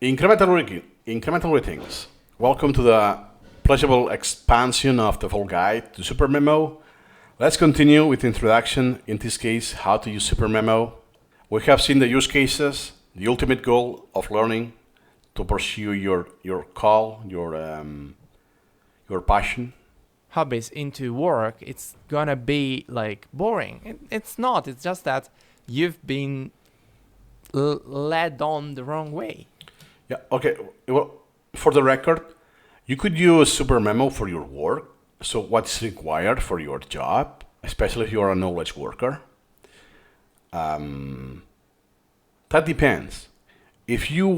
Incremental greetings. Welcome to the pleasurable expansion of the full guide to Supermemo. Let's continue with the introduction, in this case, how to use Supermemo. We have seen the use cases, the ultimate goal of learning to pursue your call, your passion. Hobbies into work, it's gonna be like boring. It's not. It's just that you've been led on the wrong way. Yeah, okay. Well, for the record, you could use Supermemo for your work. So what's required for your job, especially if you're a knowledge worker? That depends. If you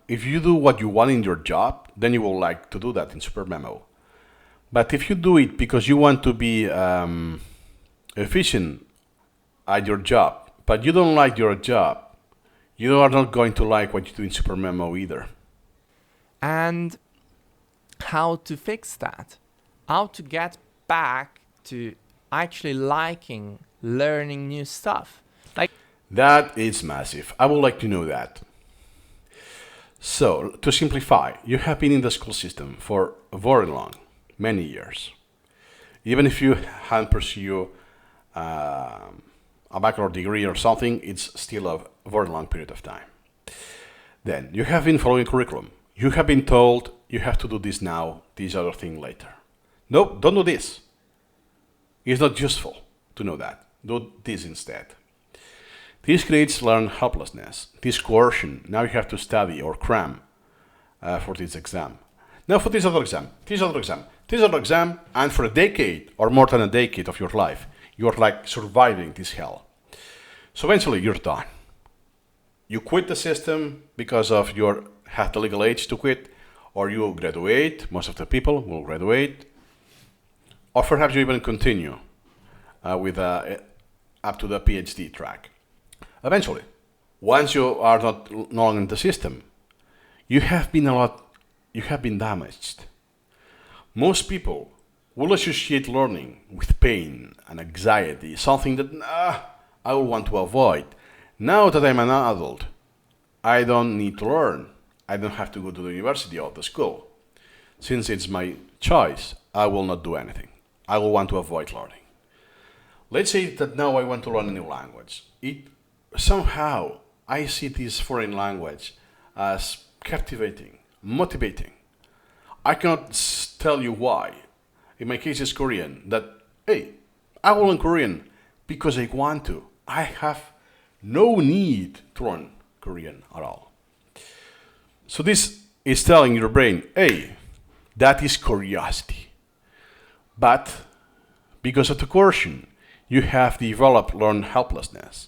do what you want in your job, then you will like to do that in Supermemo. But if you do it because you want to be efficient at your job, but you don't like your job, you are not going to like what you do in Supermemo either. And how to fix that? How to get back to actually liking learning new stuff? Like, That is massive. I would like to know that. So, to simplify, you have been in the school system for very long, many years. Even if you hadn't pursued a bachelor degree or something, it's still a very long period of time. Then, you have been following curriculum. You have been told you have to do this now, this other thing later. No, don't do this. It's not useful to know that. Do this instead. This creates learned helplessness, this coercion. Now you have to study or cram for this exam. Now for this other exam, this other exam, this other exam, and for a decade or more than a decade of your life, you're like surviving this hell. So eventually you're done. You quit the system because of your have the legal age to quit, or you graduate. Most of the people will graduate, or perhaps you even continue with up to the PhD track. Eventually, once you are not no longer in the system, you have been damaged. Most people will associate learning with pain and anxiety, something that I will want to avoid. Now that I'm an adult, I don't need to learn. I don't have to go to the university or the school. Since it's my choice, I will not do anything. I will want to avoid learning. Let's say that now I want to learn a new language. Somehow I see this foreign language as captivating, motivating. I cannot tell you why. In my case, it's Korean. That, hey, I will learn Korean because I want to. I have no need to learn Korean at all. So this is telling your brain, hey, that is curiosity. But because of the coercion, you have developed learned helplessness.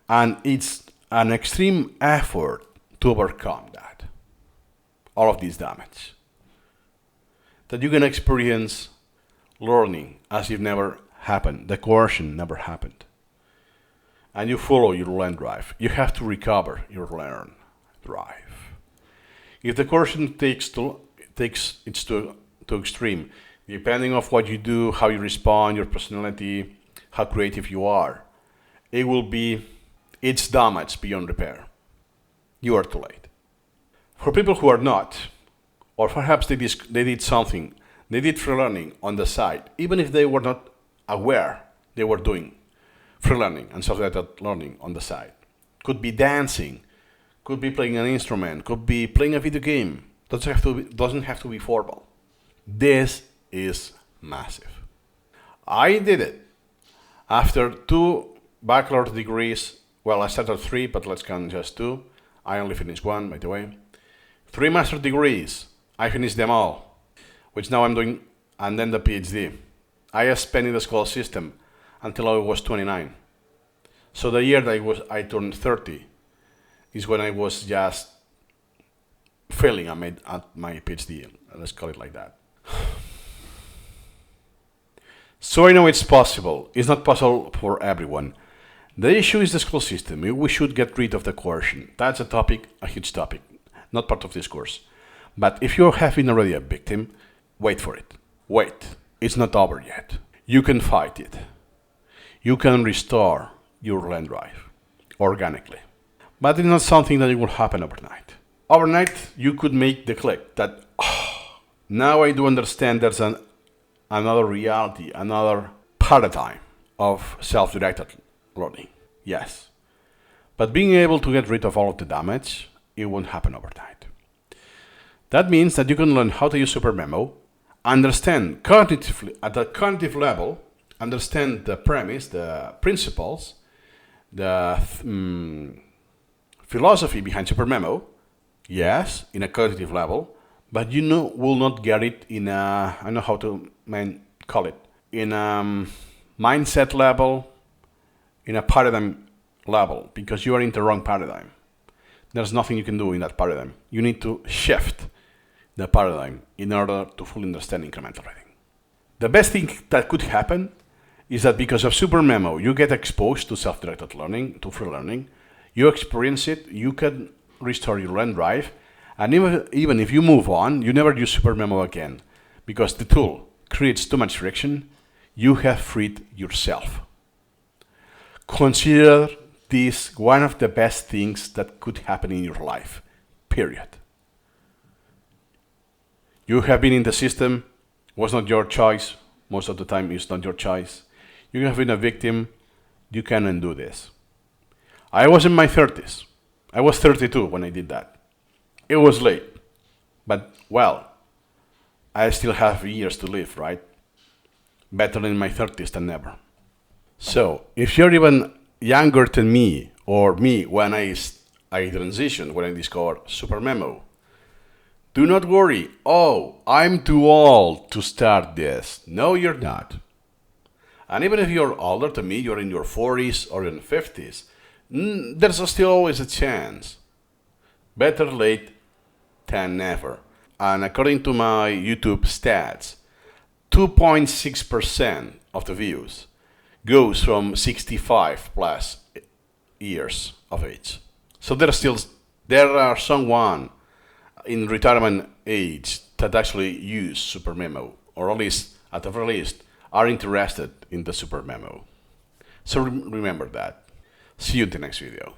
And it's an extreme effort to overcome that, all of this damage. That you can experience learning as if never happened, the coercion never happened. And you follow your learn drive. You have to recover your learn drive. If the coercion takes it to extreme, depending on what you do, how you respond, your personality, how creative you are, it's damage beyond repair. You are too late. For people who are not, or perhaps they did something, they did free learning on the side, even if they were not aware they were doing free learning and self-directed learning on the side. Could be dancing, could be playing an instrument, could be playing a video game. Doesn't have to be formal. This is massive. I did it. After 2 bachelor degrees, well, I started 3, but let's count just 2. I only finished 1, by the way. 3 master degrees. I finished them all, which now I'm doing, and then the PhD. I spent in the school system until I was 29. So the year that I turned 30 is when I was just failing at my PhD. Let's call it like that. So I know it's possible. It's not possible for everyone. The issue is the school system. We should get rid of the coercion. That's a huge topic, not part of this course. But if you have been already a victim, wait for it. Wait. It's not over yet. You can fight it. You can restore your land drive organically. But it's not something that will happen overnight. overnight you could make the click that, now I do understand there's another reality, another paradigm of self-directed learning. Yes. But being able to get rid of all of the damage, it won't happen overnight. That means that you can learn how to use Supermemo, understand cognitively, at the cognitive level, understand the premise, the principles, the philosophy behind Supermemo, yes, in a cognitive level, but you will not get it in a, I don't know how to call it, in a mindset level, in a paradigm level, because you are in the wrong paradigm. There's nothing you can do in that paradigm. You need to shift the paradigm in order to fully understand incremental reading. The best thing that could happen is that because of Supermemo, you get exposed to self-directed learning, to free learning, you experience it, you can restore your learn drive, and even if you move on, you never use Supermemo again, because the tool creates too much friction, you have freed yourself. Consider this one of the best things that could happen in your life, period. You have been in the system, was not your choice, most of the time it's not your choice. You have been a victim, you can undo this. I was in my 30s. I was 32 when I did that. It was late, but well, I still have years to live, right? Better in my 30s than never. So, if you're even younger than me, or me when I transitioned, when I discovered Supermemo, do not worry, oh, I'm too old to start this. No, you're not. And even if you're older than me, you're in your 40s or in 50s, there's still always a chance. Better late than never. And according to my YouTube stats, 2.6% of the views goes from 65 plus years of age. So there are someone in retirement age that actually use Supermemo, or at least, at the very least, are interested in the Supermemo. So remember that. See you in the next video.